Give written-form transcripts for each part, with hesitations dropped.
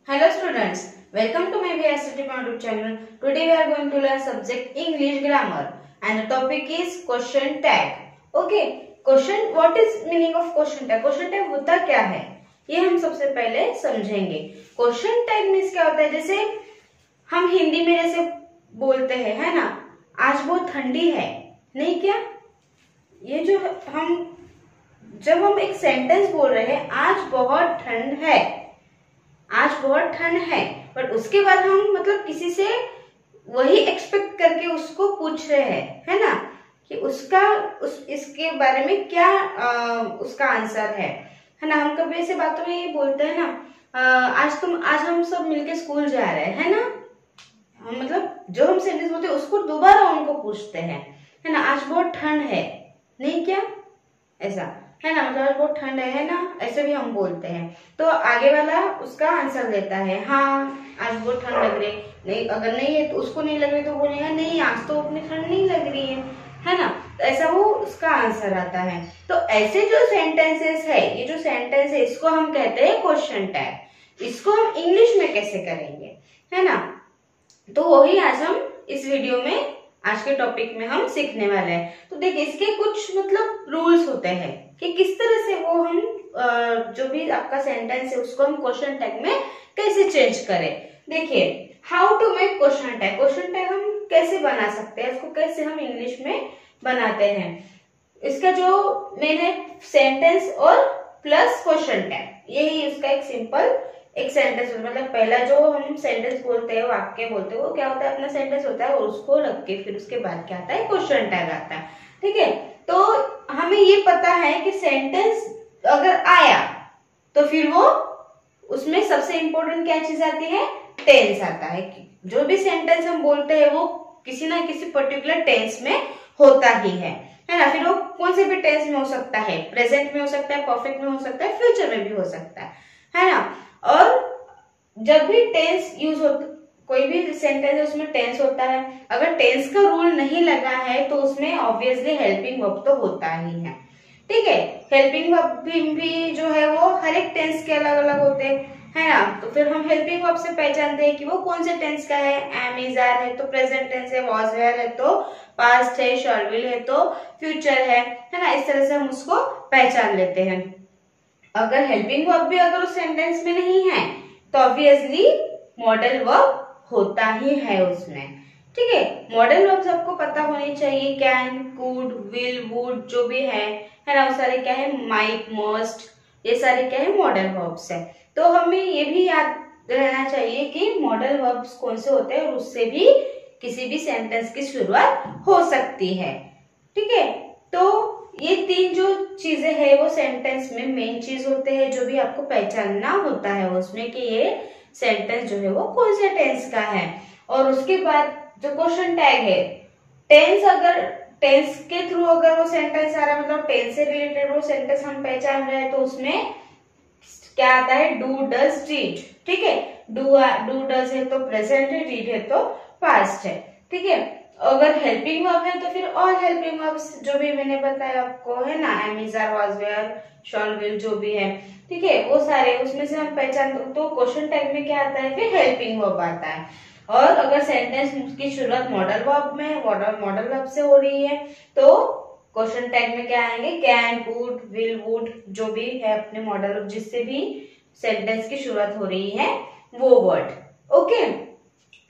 Hello students, welcome to my VST YouTube channel. Today we are going to learn subject English grammar and the topic is question tag. Okay, question what is meaning of question tag? Question tag होता क्या है ये हम सबसे पहले समझेंगे. Question tag means क्या होता है, जैसे हम हिंदी में जैसे बोलते हैं है ना, आज बहुत ठंडी है, नहीं क्या, ये जो हम जब हम एक सेंटेंस बोल रहे हैं आज बहुत ठंड है, आज बहुत ठंड है, बट उसके बाद हम मतलब किसी से वही एक्सपेक्ट करके उसको पूछ रहे हैं है ना कि इसके बारे में क्या उसका आंसर है ना. हम कभी ऐसे बातों में ये बोलते हैं ना, आज हम सब मिलके स्कूल जा रहे हैं है ना, हम मतलब जो हम सेंटेंस बोलते हैं उसको दोबारा उनको पूछते हैं है ना, आज बहुत ठंड है, नहीं क्या, ऐसा है ना, मतलब बहुत ठंड है ना, ऐसे भी हम बोलते हैं. तो आगे वाला उसका आंसर देता है हाँ आज बहुत ठंड लग रही नहीं, अगर नहीं है तो उसको नहीं लग रही तो बोलेगा नहीं आज तो उतनी ठंड नहीं लग रही है ना, तो ऐसा वो उसका आंसर आता है. तो ऐसे जो सेंटेंसेस है, ये जो सेंटेंस है इसको हम कहते हैं क्वेश्चन टैग. इसको हम इंग्लिश में कैसे करेंगे है ना, तो वही आज हम इस वीडियो में आज के टॉपिक में हम सीखने वाले हैं. तो देखिए इसके कुछ मतलब रूल्स होते हैं कि किस तरह से वो हम जो भी आपका सेंटेंस है उसको हम क्वेश्चन टैग में कैसे चेंज करें. देखिए how to make question tag. Question tag हम कैसे बना सकते हैं, उसको कैसे हम इंग्लिश में बनाते हैं. इसका जो मेन है सेंटेंस और प्लस क्वेश्चन टैग, यही इसका एक सिंपल एक सेंटेंस मतलब पहला जो हम सेंटेंस बोलते हैं, वाक्य बोलते हैं, वो क्या होता है अपना सेंटेंस होता है और उसको लग के फिर उसके बाद क्या आता है क्वेश्चन टैग आता है. ठीक है, तो हमें ये पता है कि सेंटेंस अगर आया तो फिर वो उसमें सबसे इंपॉर्टेंट क्या चीज आती है, टेंस आता है. जो भी सेंटेंस हम बोलते हैं वो किसी ना किसी पर्टिकुलर टेंस में होता ही है ना. फिर वो कौन से भी टेंस में हो सकता है, प्रेजेंट में हो सकता है, परफेक्ट में हो सकता है, फ्यूचर में भी हो सकता है ना. और जब भी टेंस यूज होता, कोई भी सेंटेंस है उसमें टेंस होता है, अगर टेंस का रूल नहीं लगा है तो उसमें ऑब्वियसली हेल्पिंग वर्ब तो होता ही है. ठीक है, हेल्पिंग वर्ब भी जो है वो हर एक टेंस के अलग अलग होते हैं है ना. तो फिर हम हेल्पिंग वर्ब से पहचानते हैं कि वो कौन से टेंस का है. एम इज आर है तो प्रेजेंट टेंस है, वाज वेयर है तो पास्ट है, शैल विल है तो फ्यूचर है ना. इस तरह से हम उसको पहचान लेते हैं. अगर हेल्पिंग वर्ब भी अगर उस सेंटेंस में नहीं है तो ऑब्वियसली मॉडल वर्ब होता ही है उसमें. ठीक है, मॉडल वर्ब सबको पता होनी चाहिए. कैन, कुड, विल, वुड जो भी है ना, वो सारे क्या है, माइट, मस्ट, ये सारे क्या है मॉडल वर्ब्स है. तो हमें ये भी याद रहना चाहिए कि मॉडल वर्ब्स कौन से होते हैं और उससे भी किसी भी सेंटेंस की शुरुआत हो सकती है. ठीक है, तो ये तीन जो चीजें है वो सेंटेंस में मेन चीज होते हैं जो भी आपको पहचानना होता है उसमें कि ये सेंटेंस जो है वो कौन से टेंस का है. और उसके बाद जो क्वेश्चन टैग है, टेंस अगर टेंस के थ्रू अगर वो सेंटेंस आ रहा है, मतलब टेंस से रिलेटेड वो सेंटेंस हम पहचान रहे हैं, तो उसमें क्या आता है, डू, डज, डिड. ठीक है, डू डज है तो प्रेजेंट है, डिड है तो पास्ट है. ठीक है, अगर हेल्पिंग वर्ब है तो फिर ऑल हेल्पिंग वर्ब्स जो भी मैंने बताया आपको है ना, am is are, was were, shall will जो भी है. ठीक है, वो सारे उसमें से हम पहचान, तो क्वेश्चन टैग में क्या आता है, फिर हेल्पिंग वर्ब आता है. और अगर सेंटेंस की शुरुआत मॉडल वर्ब में, मॉडल वर्ब से हो रही है तो क्वेश्चन टैग में क्या आएंगे, कैन, कुड, विल, वुड जो भी है अपने मॉडल वर्ब जिससे भी सेंटेंस की शुरुआत हो रही है वो वर्ड. ओके,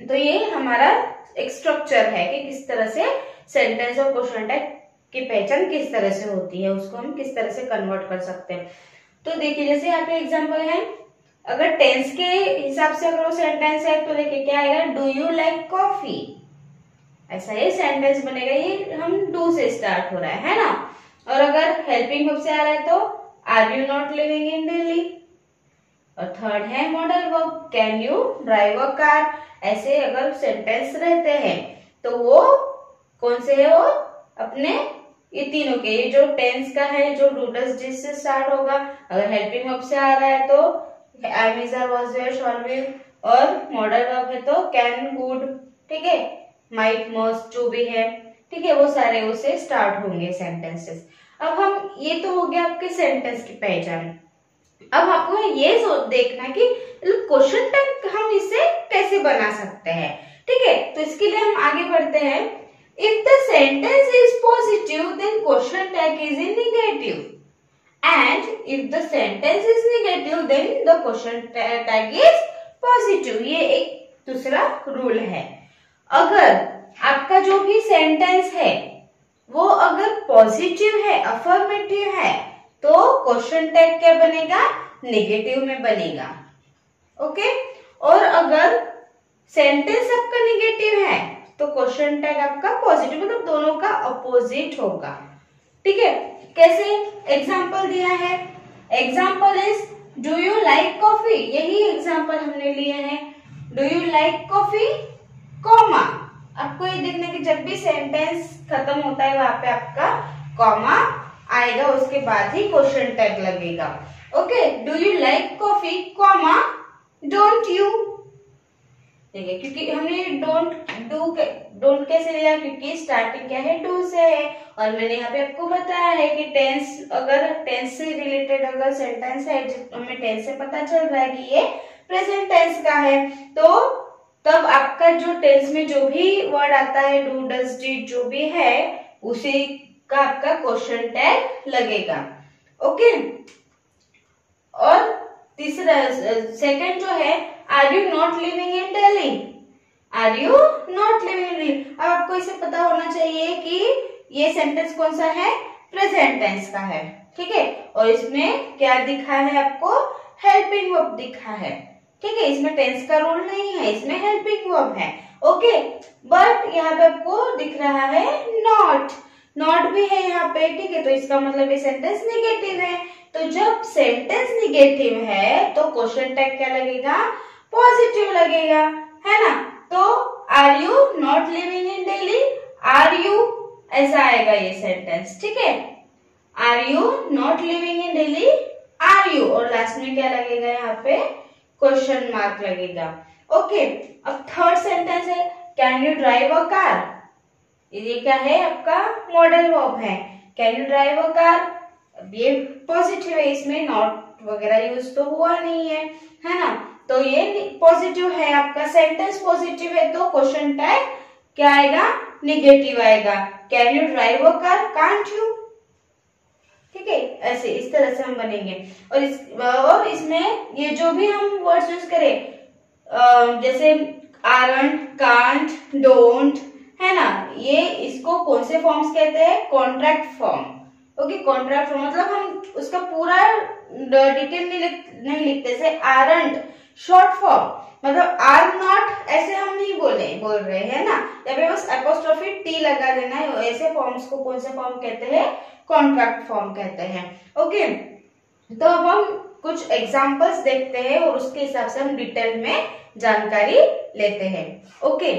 तो ये हमारा एक स्ट्रक्चर है कि किस तरह से सेंटेंस और क्वेश्चन टैग की पहचान किस तरह से होती है, उसको हम किस तरह से कन्वर्ट कर सकते हैं. तो देखिए जैसे यहाँ पे एग्जांपल है, अगर टेंस के हिसाब से अगर वो सेंटेंस है तो देखिए क्या आएगा, डू यू लाइक कॉफी, ऐसा ये सेंटेंस बनेगा. ये हम डू से स्टार्ट हो रहा है ना. और अगर हेल्पिंग वर्ब से आ रहा है तो are you not living in Delhi. और थर्ड है modal verb, can you drive a car. ऐसे अगर सेंटेंस रहते हैं तो वो कौन से है, वो अपने ये तीनों के, ये जो टेंस का है जो डू डज डिड से स्टार्ट होगा, अगर हेल्पिंग वर्ब से आ रहा है तो am is are, was were, shall will, और मॉडल वर्ब है तो कैन, कुड, ठीक है, माइट, मस्ट जो भी है. ठीक है, वो सारे उससे स्टार्ट होंगे सेंटेंसेस. अब हम ये तो हो गया आपके सेंटेंस की पहचान. अब आपको ये देखना कि क्वेश्चन टैग हम इसे कैसे बना सकते हैं। ठीक है, तो इसके लिए हम आगे बढ़ते हैं। If the sentence is positive then question tag is in negative, and if the sentence is negative then the question tag is positive. ये एक दूसरा रूल है। अगर आपका जो भी सेंटेंस है वो अगर पॉजिटिव है, अफर्मेटिव है, तो क्वेश्चन टैग क्या बनेगा, नेगेटिव में बनेगा। ओके, और अगर सेंटेंस आपका नेगेटिव है तो क्वेश्चन टैग आपका पॉजिटिव, मतलब दोनों का अपोजिट होगा। ठीक है, कैसे एग्जाम्पल दिया है, example is do you like coffee, यही एग्जाम्पल हमने लिए हैं। Do you like coffee, comma, आपको ये देखना कि जब भी सेंटेंस खत्म होता है वहां पे आपका कॉमा आएगा, उसके बाद ही क्वेश्चन टैग लगेगा। Okay, do you like coffee, comma, don't you. देखिए, क्योंकि हमने डोंट कैसे लिया, क्योंकि स्टार्टिंग क्या है, डू से है, और मैंने यहाँ पे आपको बताया है कि टेंस, अगर टेंस से रिलेटेड अगर सेंटेंस है, हमें टेंस से पता चल रहा है कि ये प्रेजेंट टेंस का है, तो तब आपका जो टेंस में जो भी वर्ड आता है, डू, डज, डिड, जो भी है, उसी का आपका क्वेश्चन टैग लगेगा। ओके, और तीसरा सेकंड जो है, are you not living in Delhi, are you not living in Delhi. अब आपको इसे पता होना चाहिए कि ये सेंटेंस कौन सा है, प्रेजेंट टेंस का है। ठीक है, और इसमें क्या दिखा है आपको, हेल्पिंग वर्ब दिखा है। ठीक है, इसमें टेंस का रूल नहीं है, इसमें हेल्पिंग वर्ब है। ओके, बट यहाँ पे आपको दिख रहा है नॉट, नॉट भी है यहाँ पे। ठीक है, तो इसका मतलब ये सेंटेंस नेगेटिव है। तो जब सेंटेंस नेगेटिव है तो क्वेश्चन टैग क्या लगेगा, पॉजिटिव लगेगा, है ना। तो are you not living in Delhi, are you, ऐसा आएगा ये सेंटेंस। ठीक है, are you not living in Delhi, are you, और लास्ट में क्या लगेगा, यहाँ पे क्वेश्चन मार्क लगेगा। ओके, अब थर्ड सेंटेंस है, can you drive a car, ये क्या है, आपका मॉडल वर्ब है। Can you drive a car, अब ये पॉजिटिव है, इसमें नॉट वगैरह यूज तो हुआ नहीं है ना, तो ये पॉजिटिव है, आपका सेंटेंस पॉजिटिव है, तो क्वेश्चन टैग क्या आएगा, नेगेटिव आएगा। Can you drive a car, can't you. ठीक है, ऐसे इस तरह से हम बनेंगे। और इसमें ये जो भी हम वर्ड्स यूज करें, जैसे आरंट, कांट, डोंट, है ना, ये इसको कौन से फॉर्म्स कहते हैं, contract form. Okay, contract form मतलब हम उसका पूरा डिटेल नहीं लिखते, जैसे आरंट शॉर्ट फॉर्म, मतलब आर नॉट ऐसे हम नहीं बोल रहे हैं ना, या फिर बस एपोस्ट्रोफी टी लगा देना है। ऐसे फॉर्म्स को कौन से फॉर्म कहते हैं, कॉन्ट्रैक्ट फॉर्म कहते हैं। ओके, तो अब हम कुछ एग्जांपल्स देखते हैं और उसके हिसाब से हम डिटेल में जानकारी लेते हैं। ओके,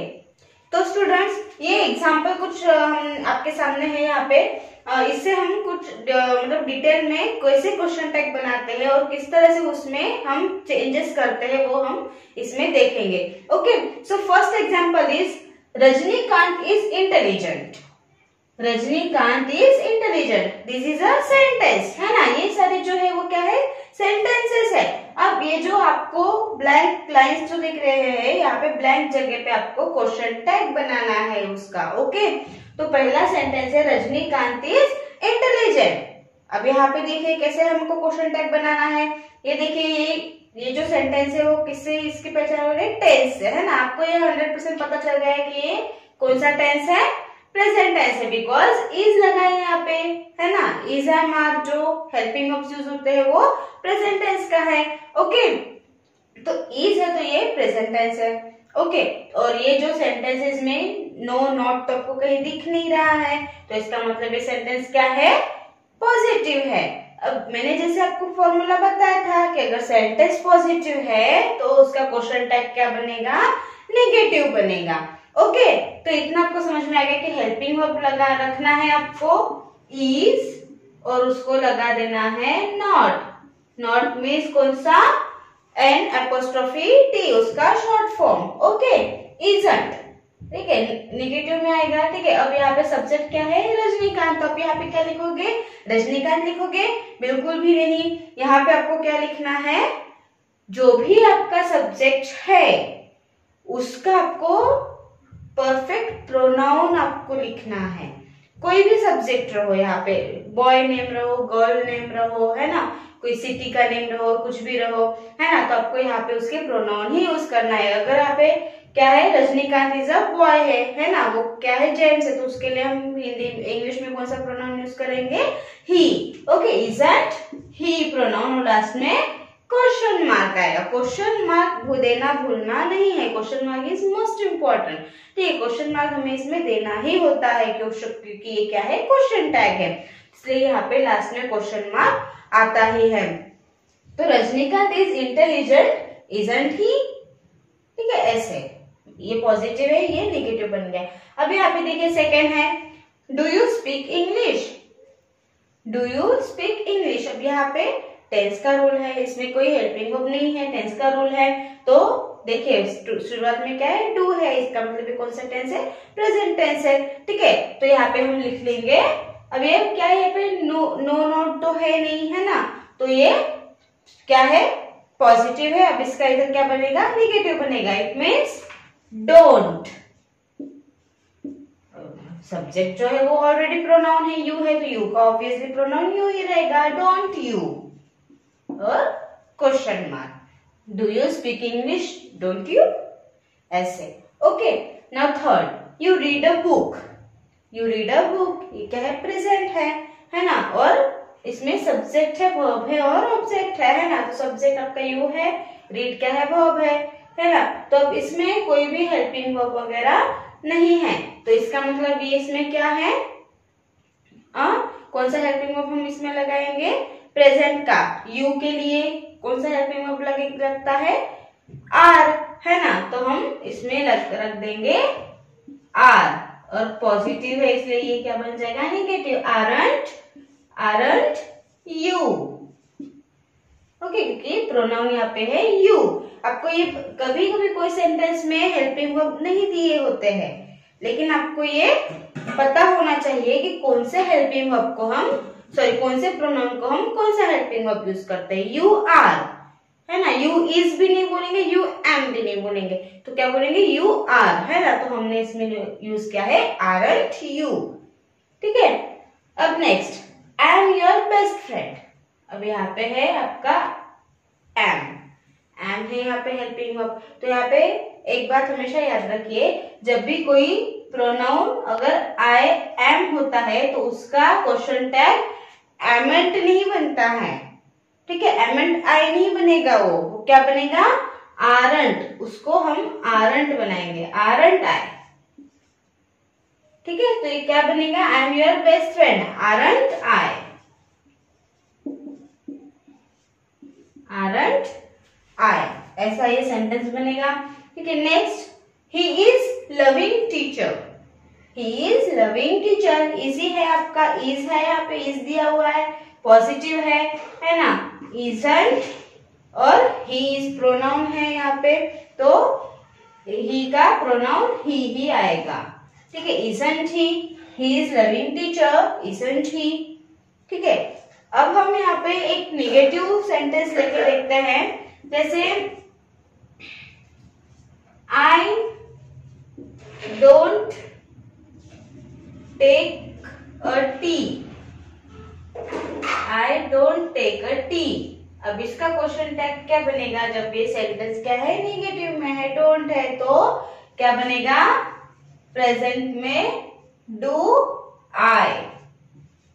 तो स्टूडेंट्स, ये एग्जांपल कुछ आपके सामने है यहाँ पे। इससे हम कुछ मतलब डिटेल में कैसे क्वेश्चन टैग बनाते हैं और किस तरह से उसमें हम चेंजेस करते हैं, वो हम इसमें देखेंगे। Okay, so first example is Rajinikanth is intelligent, Rajinikanth is intelligent, this is a sentence, है ना। ये सारे जो है वो क्या है, सेंटेंसेस है। अब ये जो आपको ब्लैंक लाइंस जो दिख रहे हैं, यहाँ पे ब्लैंक जगह पे आपको क्वेश्चन टैग बनाना है उसका। ओके, तो पहला सेंटेंस है रजनीकांत इज इंटेलिजेंट। अब यहाँ पे देखिए कैसे हमको क्वेश्चन टैग बनाना है। ये देखिए, ये जो सेंटेंस है वो किससे इसकी पहचान हो रही है, टेंस से, है ना। आपको ये 100% पता चल गया है कि ये कौन सा टेंस है, प्रेजेंट टेंस है, बिकॉज इज लगा है यहाँ पे, है ना। इज एम आर जो हेल्पिंग वर्ब्स यूज होते हैं वो प्रेजेंट टेंस का है। ओके, तो इज है तो ये प्रेजेंट टेंस है। ओके, और ये जो सेंटेंस है इसमें नो नॉट तो आपको कहीं दिख नहीं रहा है, तो इसका मतलब ये सेंटेंस क्या है, पॉजिटिव है। अब मैंने जैसे आपको फॉर्मूला बताया था कि अगर सेंटेंस पॉजिटिव है तो उसका क्वेश्चन टैग क्या बनेगा, नेगेटिव बनेगा। ओके, तो इतना आपको समझ में आ गया कि हेल्पिंग वर्ब लगा रखना है आपको इज और उसको लगा देना है नॉट। नॉट मीन्स कौन सा, एन एपोस्ट्रोफी टी, उसका शॉर्ट फॉर्म। ओके, इजंट, ठीक है, निगेटिव में आएगा। ठीक है, अब यहाँ पे सब्जेक्ट क्या है, रजनीकांत, तो आप यहाँ पे क्या लिखोगे, रजनीकांत लिखोगे? बिल्कुल भी नहीं। यहाँ पे आपको क्या लिखना है, जो भी आपका सब्जेक्ट है उसका आपको परफेक्ट प्रोनाउन आपको लिखना है। कोई भी सब्जेक्ट रहो, यहाँ पे बॉय नेम रहो, गर्ल नेम रहो, है ना, कोई सिटी का नेम रहो, कुछ भी रहो, है ना, तो आपको यहाँ पे उसके प्रोनाउन ही यूज करना है। अगर यहाँ पे क्या है, रजनीकांत इज अ बॉय है ना, वो क्या है, जेंट्स है, तो उसके लिए हम हिंदी इंग्लिश में कौन सा प्रोनाउन यूज करेंगे, ही। ओके, इजंट ही प्रोनाउन, और लास्ट में क्वेश्चन मार्क आएगा। क्वेश्चन मार्क देना भूलना नहीं है, question mark is most important. ठीक है, क्वेश्चन मार्क हमें इसमें देना ही होता है क्योंकि ये क्या है, क्वेश्चन टैग है, इसलिए यहाँ पे लास्ट में क्वेश्चन मार्क आता ही है। तो Rajinikanth is intelligent, isn't he. ठीक है, ऐसे ये पॉजिटिव है, ये नेगेटिव बन गया। अब यहाँ पे देखिए सेकेंड है, do you speak English, do you speak English. अब यहाँ पे टेंस का रूल है, इसमें कोई हेल्पिंग वर्ब नहीं है, टेंस का रूल है। तो देखिए शुरुआत में क्या है, डू है, इसका मतलब कौन सा टेंस है, प्रेजेंट टेंस है। ठीक है, तो यहाँ पे हम लिख लेंगे, अब ये क्या है, यहाँ पे नो नॉट तो है नहीं, है ना, तो ये क्या है, पॉजिटिव है। अब इसका इधर क्या बनेगा, नेगेटिव बनेगा, इट मीन्स डोंट। सब्जेक्ट जो है वो ऑलरेडी प्रोनाउन है, यू है, तो यू का ऑब्वियसली प्रोनाउन यू ही रहेगा, डोंट यू। और question mark, do you speak English, don't you, ऐसे। Okay, now third, you read a book, you read a book, ये क्या है, प्रेजेंट है ना, और इसमें सब्जेक्ट है, वर्ब है और ऑब्जेक्ट है ना, तो सब्जेक्ट आपका यू है, रीड क्या है, वर्ब है ना, तो अब इसमें कोई भी हेल्पिंग वर्ब वगैरह नहीं है, तो इसका मतलब ये इसमें क्या है, कौन सा हेल्पिंग वर्ब हम इसमें लगाएंगे, प्रेजेंट का। यू के लिए कौन सा हेल्पिंग वर्ब लगता है, आर, है ना, तो हम इसमें रख देंगे आर, और पॉजिटिव है इसलिए ये क्या बन जाएगा, नेगेटिव, आरंट यू। ओके, क्योंकि प्रोनाउन यहाँ पे है यू। आपको ये कभी कभी कोई सेंटेंस में हेल्पिंग वर्ब नहीं दिए होते हैं, लेकिन आपको ये पता होना चाहिए कि कौन से हेल्पिंग वर्ब को हम कौन से प्रोनाउन को हम कौन सा हेल्पिंग वर्ब यूज करते हैं, यू आर, है ना, यू इज भी नहीं बोलेंगे, यू एम भी नहीं बोलेंगे, तो क्या बोलेंगे, यू आर, है ना, तो हमने इसमें यूज किया है आरंट यू। ठीक है, अब next, I am your best friend. अब यहाँ पे है आपका एम है यहाँ पे हेल्पिंग वर्ब, तो यहाँ पे एक बात हमेशा याद रखिए, जब भी कोई प्रोनाउन अगर आई एम होता है तो उसका क्वेश्चन टैग एमेंट नहीं बनता है। ठीक है, एमेंट आई नहीं बनेगा, वो क्या बनेगा, आरंट, उसको हम आरंट बनाएंगे, आरंट आई। ठीक है, तो ये क्या बनेगा, I am your best friend, aren't I, aren't I, ऐसा ये सेंटेंस बनेगा। ठीक है, next, he is loving teacher, he is loving teacher, easy है आपका, इज है, यहाँ पे इज दिया हुआ है, पॉजिटिव है ना, इजंट, और ही इज प्रोनाउन है यहाँ पे, तो ही का प्रोनाउन ही आएगा। ठीक है, isn't he is loving teacher, isn't he. ठीक है, अब हम यहाँ पे एक नेगेटिव सेंटेंस लेके देखते हैं, जैसे I don't take a tea, I don't take a tea. अब इसका क्वेश्चन टैग क्या बनेगा, जब ये सेंटेंस क्या है, नेगेटिव में है, डोंट है, तो क्या बनेगा, प्रेजेंट में डू आई।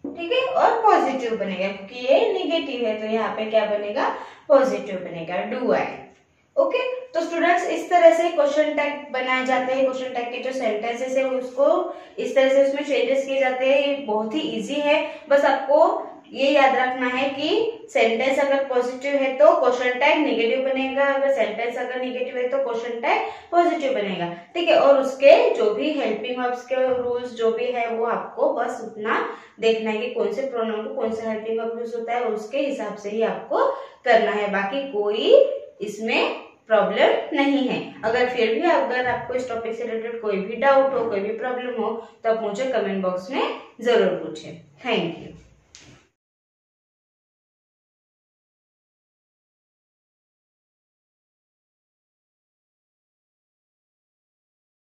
ठीक है, और पॉजिटिव बनेगा क्योंकि ये नेगेटिव है, तो यहाँ पे क्या बनेगा, पॉजिटिव बनेगा, डू आई। ओके, तो स्टूडेंट्स इस तरह से क्वेश्चन टैग बनाए जाते हैं, क्वेश्चन टैग के जो सेंटेंसेस है उसको इस तरह से उसमें चेंजेस किए जाते हैं। ये बहुत ही इजी है, बस आपको ये याद रखना है कि सेंटेंस अगर पॉजिटिव है तो क्वेश्चन टैग नेगेटिव बनेगा, अगर सेंटेंस अगर नेगेटिव है तो क्वेश्चन टैग पॉजिटिव बनेगा। ठीक है, और उसके जो भी हेल्पिंग वर्ब्स के रूल्स जो भी है वो आपको बस उतना देखना है कि कौन से प्रोनाउन को कौन सा हेल्पिंग वर्ब यूज होता है, और उसके हिसाब से ही आपको करना है, बाकी कोई इसमें प्रॉब्लम नहीं है। अगर फिर भी अगर आपको इस टॉपिक से रिलेटेड कोई भी डाउट हो, कोई भी प्रॉब्लम हो, तो आप मुझे कमेंट बॉक्स में जरूर पूछें। Thank you.